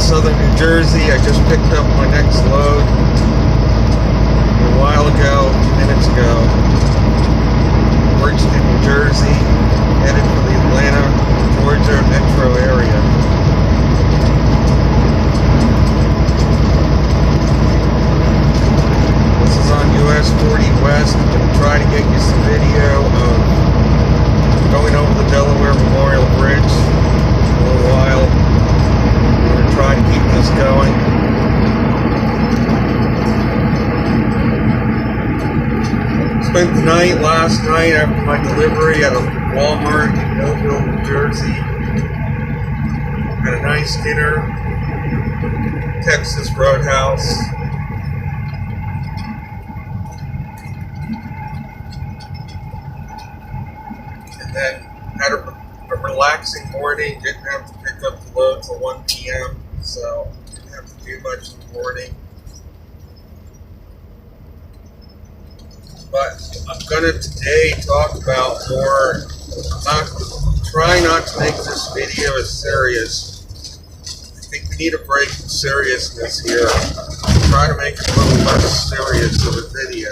Southern New Jersey. I just picked up my next load a while ago, a few minutes ago. Bridgeton, New Jersey, headed for the Atlanta, Georgia metro area. This is on US 40 West. I'm going to try to get you some video of going over the Delaware Memorial Bridge for a little while. I'm going to try to keep this going. Spent the night last night after my delivery at a Walmart in Millville, New Jersey. Had a nice dinner, Texas Roadhouse. And then had a relaxing morning. Didn't have to pick up the load till 1 p.m. So didn't have to do much in the morning. But I'm going to today talk about more, try not to make this video as serious. I think we need a break from seriousness here. Try to make it a little less serious of a video.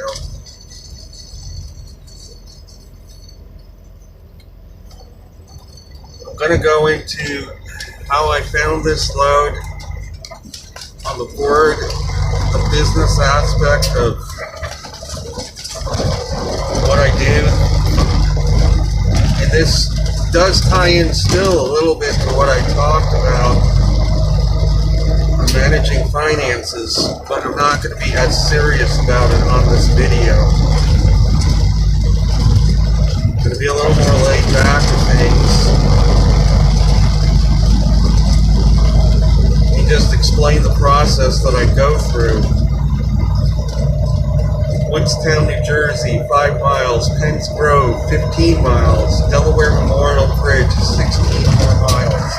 I'm going to go into how I found this load on the board, the business aspect of what I do, and this does tie in still a little bit to what I talked about on managing finances, but I'm not going to be as serious about it on this video. I'm going to be a little more laid back with things. Let me just explain the process that I go through. Woodstown, New Jersey, 5 miles. Penns Grove, 15 miles. Delaware Memorial Bridge, 16 more miles.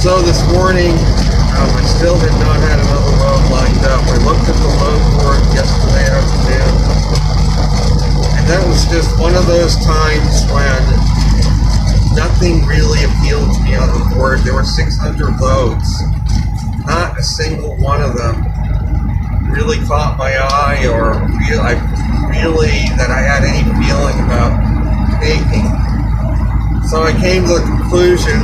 So this morning, I still had not had another load lined up. I looked at the load board yesterday afternoon, and that was just one of those times when nothing really appealed to me on the board. There were 600 loads. Not a single one of them really caught my eye or really that I had any feeling about taking. So I came to the conclusion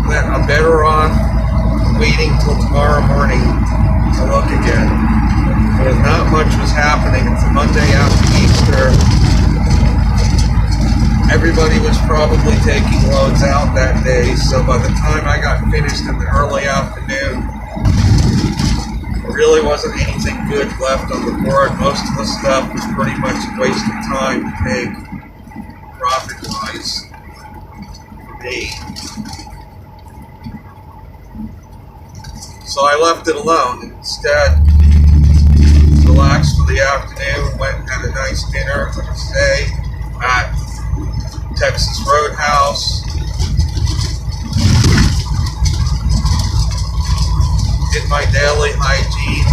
that I'm better off waiting till tomorrow morning to look again. Because not much was happening. It's a Monday after Easter. Everybody was probably taking loads out that day, so by the time I got finished in the early afternoon, there really wasn't anything good left on the board. Most of the stuff was pretty much a waste of time to take, profit-wise, for me. So I left it alone and instead relaxed for the afternoon, went and had a nice dinner, like I say, at Texas Roadhouse. Did my daily hygiene,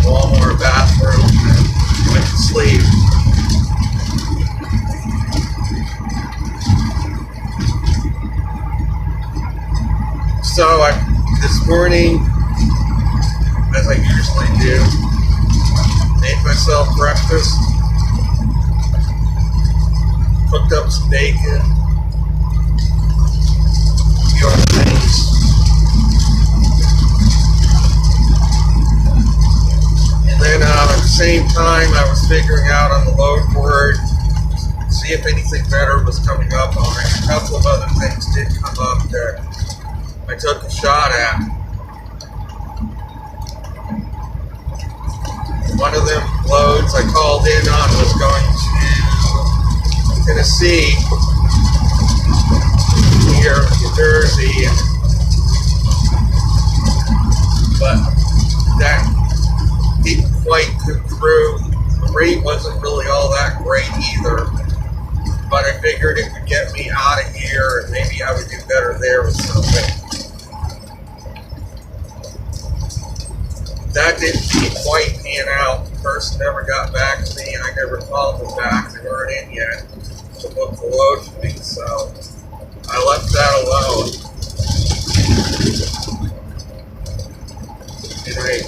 Walmart bathroom, and went to sleep. So this morning, as I usually do, made myself breakfast. Cooked up some bacon, a few other things. And then at the same time, I was figuring out on the load board, see if anything better was coming up on it. A couple of other things did come up that I took a shot at. One of them loads I called in on was going to Tennessee, here in New Jersey, but that didn't quite come through. The rate wasn't really all that great either, but I figured it would get me out of here and maybe I would do better there with something. That didn't quite pan out. The person never got back to me, and I never called them back. They weren't in yet to look to load for me, so I left that alone. And I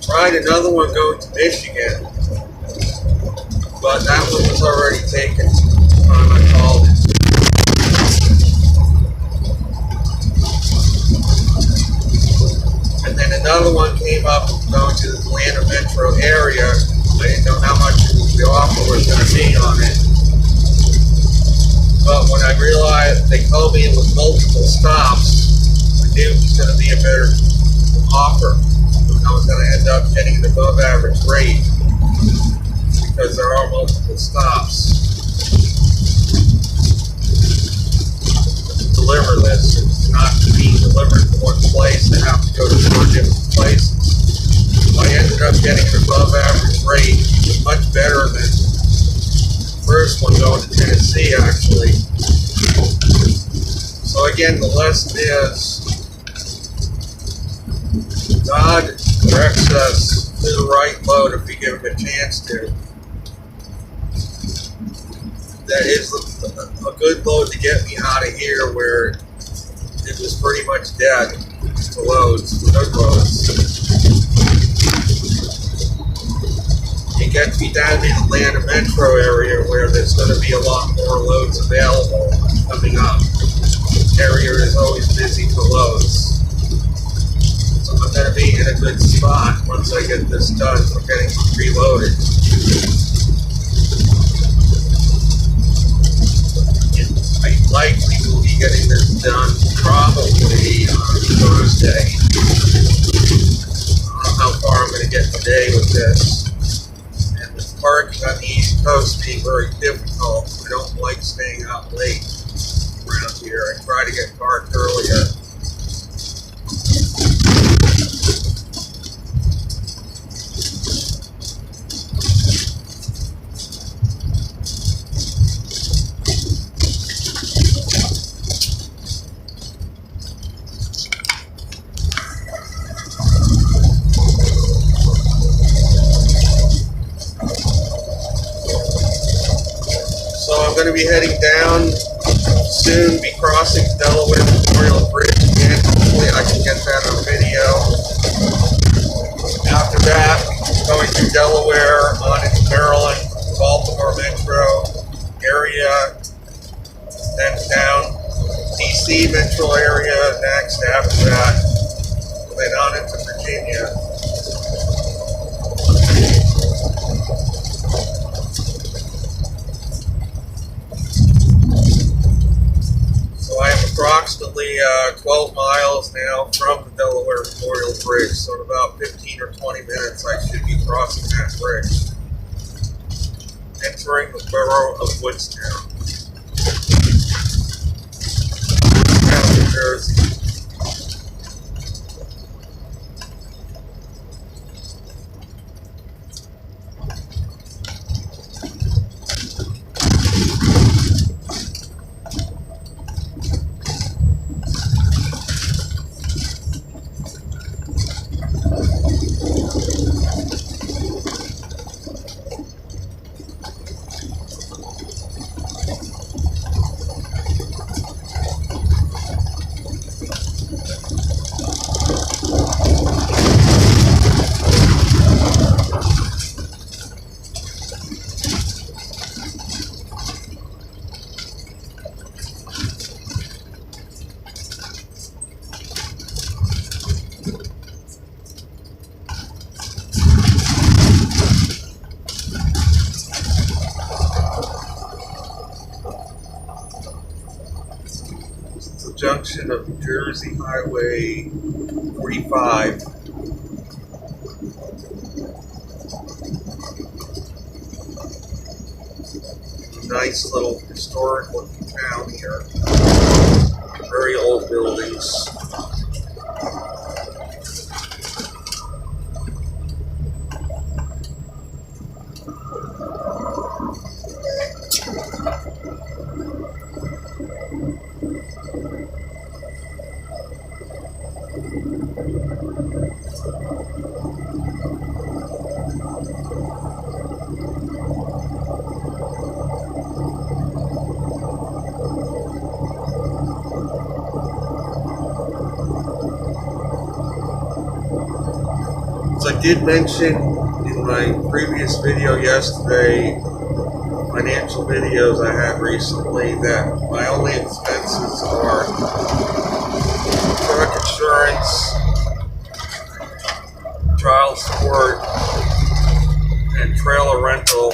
tried another one going to Michigan, but that one was already taken by the time I called it. And then another one came up going to the Atlanta metro area. I didn't know how much the offer was going to be on it. But when I realized they told me it was multiple stops, I knew it was going to be a better offer. I was going to end up getting an above average rate because there are multiple stops to deliver this. It's not being delivered to one place. They have to go to 4 different places. So I ended up getting an above average rate. It was much better than the first one going to Tennessee, actually. So again, the lesson is God directs us to the right load if we give him a chance to. That is a good load to get me out of here where it was pretty much dead to loads, good loads. It gets me down in the Atlanta metro area where there's going to be a lot more loads available coming up. The area is always busy for loads. So I'm going to be in a good spot once I get this done for getting reloaded. I likely will be getting this done probably on Thursday. I don't know how far I'm going to get today with this. And with parking on the East Coast being very difficult, I don't like staying out late around here. I try to get parked earlier. I'm going to be heading down soon, be crossing Delaware Memorial Bridge again. Hopefully I can get that on video. After that, going through Delaware, on into Maryland, Baltimore metro area, then down DC metro area next after that, and then on into Virginia. So I am approximately 12 miles now from the Delaware Memorial Bridge, so in about 15 or 20 minutes I should be crossing that bridge, entering the borough of Woodstown, New Jersey. Junction of New Jersey Highway 45. Nice little historic looking town here. Very old buildings. did mention in my previous video yesterday, financial videos I had recently, that my only expenses are truck insurance, child support, and trailer rental.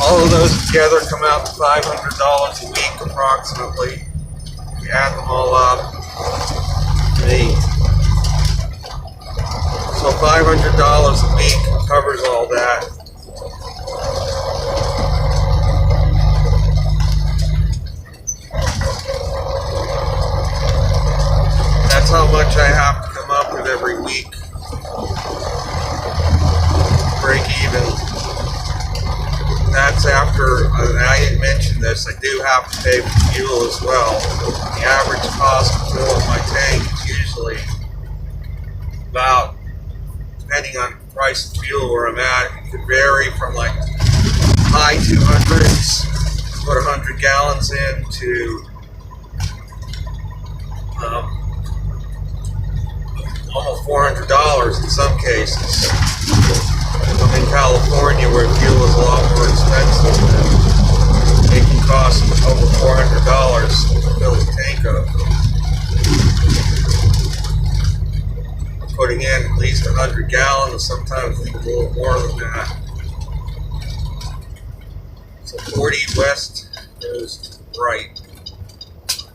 All of those together come out to $500 a week approximately. We add them all up. So $500 a week covers all that. That's how much I have to come up with every week. Break even. That's after, I didn't mention this, I do have to pay for fuel as well. The average cost to fill up my tank is usually about, depending on the price of fuel where I'm at, it could vary from like high 200s, put 100 gallons in, to almost $400 in some cases. I'm in California where fuel is a lot more expensive, and it can cost over $400 to fill the tank up. I'm putting in at least 100 gallons, sometimes even a little more than that. So 40 west goes right.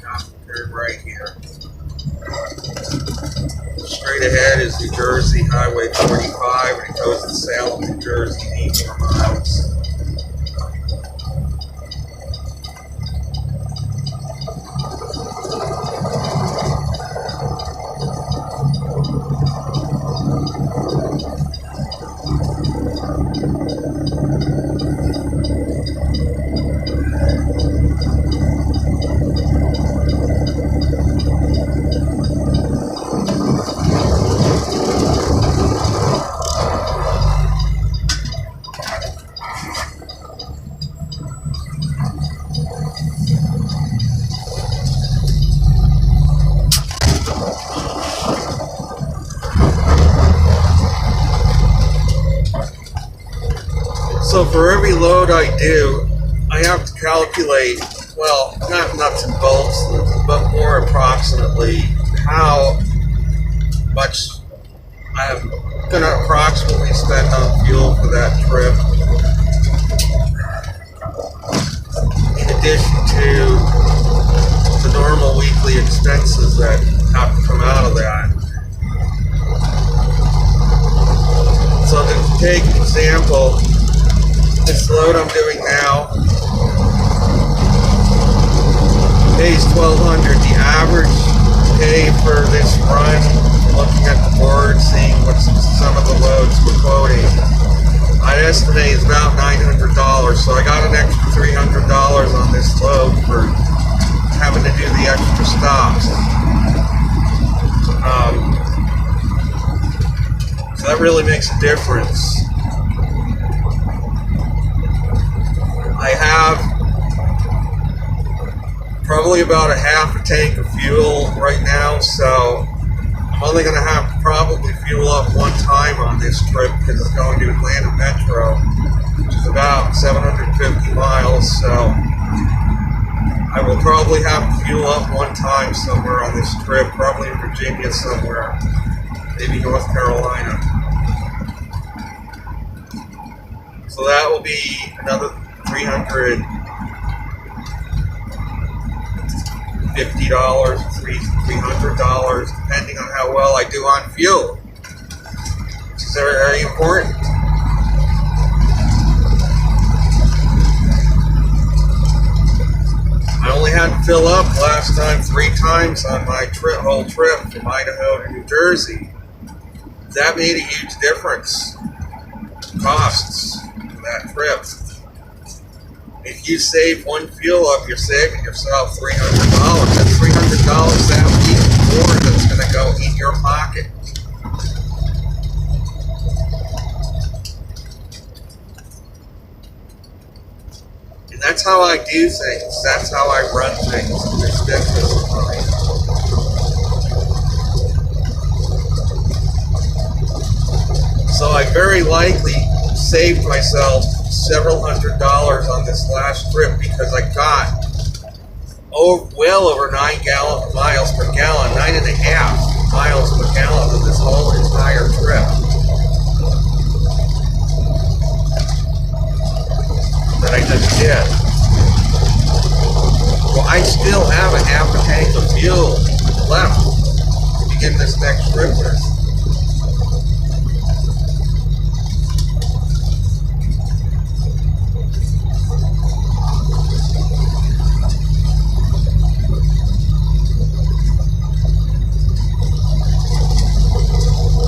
Got to turn right here. Straight ahead is New Jersey Highway 45, and it goes to Salem, New Jersey, 8 more miles. So for every load I do, I have to calculate, well, not nuts and bolts, but more approximately how much I'm going to approximately spend on fuel for that trip. In addition to the normal weekly expenses that have to come out of that. So to take an example, this load I'm doing now pays $1,200. The average pay for this run, looking at the board, seeing what some of the loads we're quoting, I'd estimate is about $900. So I got an extra $300 on this load for having to do the extra stops. So that really makes a difference. I have probably about a half a tank of fuel right now, so I'm only going to have to probably fuel up one time on this trip because it's going to Atlanta Metro, which is about 750 miles, so I will probably have to fuel up one time somewhere on this trip, probably in Virginia somewhere, maybe North Carolina. So that will be another $350, $300, depending on how well I do on fuel, which is very, very important. I only had to fill up last time 3 times on my whole trip from Idaho to New Jersey. That made a huge difference. Costs for that trip. If you save one fuel up, you're saving yourself $300. That's $300 that week more that's going to go in your pocket. And that's how I do things. That's how I run things in this business of mine. I very likely saved myself several $100s on this last trip because I got well over 9 miles per gallon, 9.5 miles per gallon of this whole entire trip that I just did. Well, I still have a half a tank of fuel left to begin this next trip with.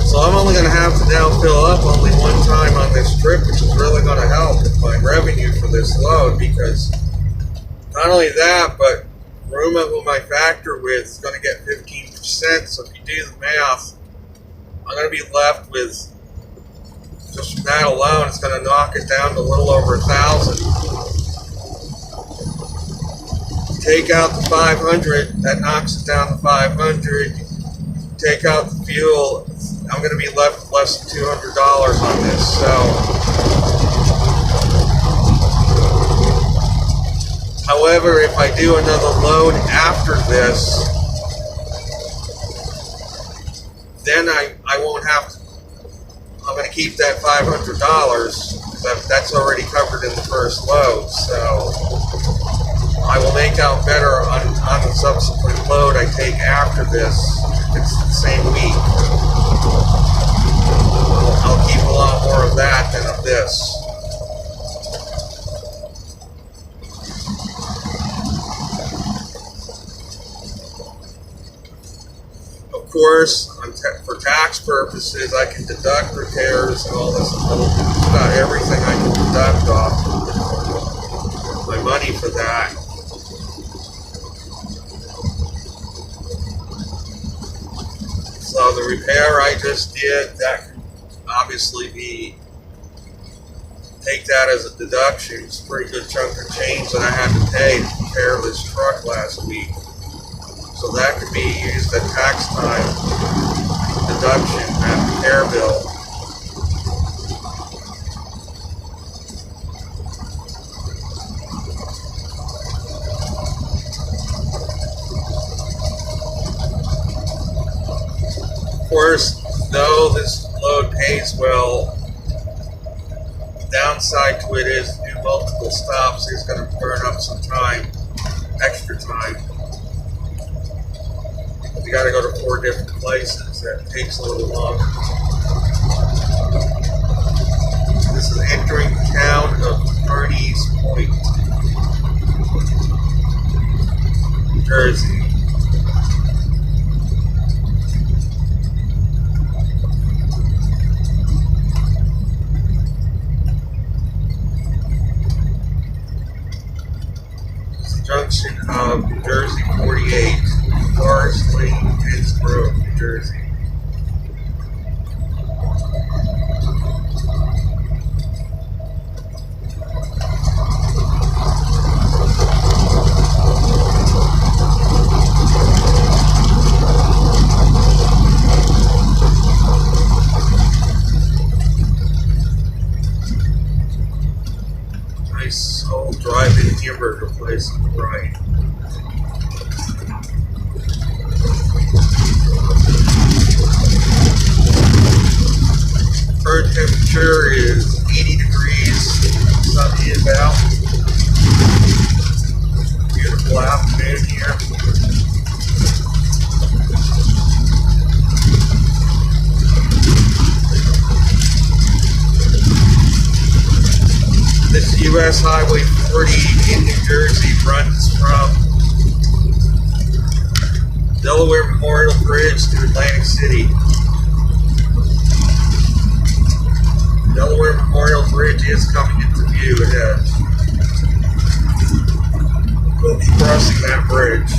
So I'm only going to have to now fill up only one time on this trip, which is really going to help with my revenue for this load, because not only that, but Ruma, whom I factor with, is going to get 15%. So if you do the math, I'm going to be left with, just from that alone, it's going to knock it down to a little over 1,000. Take out the 500, that knocks it down to 500. Take out the fuel, I'm going to be left with less than $200 on this. So, however, if I do another load after this, then I won't have to, I'm going to keep that $500 because that's already covered in the first load. So I will make out better on the subsequent load I take after this. If it's the same week, I'll keep a lot more of that than of this. Of course, for tax purposes, I can deduct repairs and all this. Just about everything I can deduct off my money for that. So the repair I just did, that can obviously take that as a deduction. It's a pretty good chunk of change that I had to pay to repair this truck last week. So that could be used at tax time deduction, that repair bill. Of course, though this load pays well, the downside to it is to do multiple stops is going to burn up some time, extra time. You got to go to 4 different places. That takes a little longer. This is entering the town of Kearney's Point, New Jersey. Junction of New Jersey 48, Forest Lane, Pittsburgh, New Jersey. Nice old drive-in hamburger place on the right. Current temperature is 80 degrees, sunny about. Beautiful afternoon here. This U.S. Highway 40 in New Jersey runs from Delaware Memorial Bridge to Atlantic City. Delaware Memorial Bridge is coming into view ahead. We'll be crossing that bridge.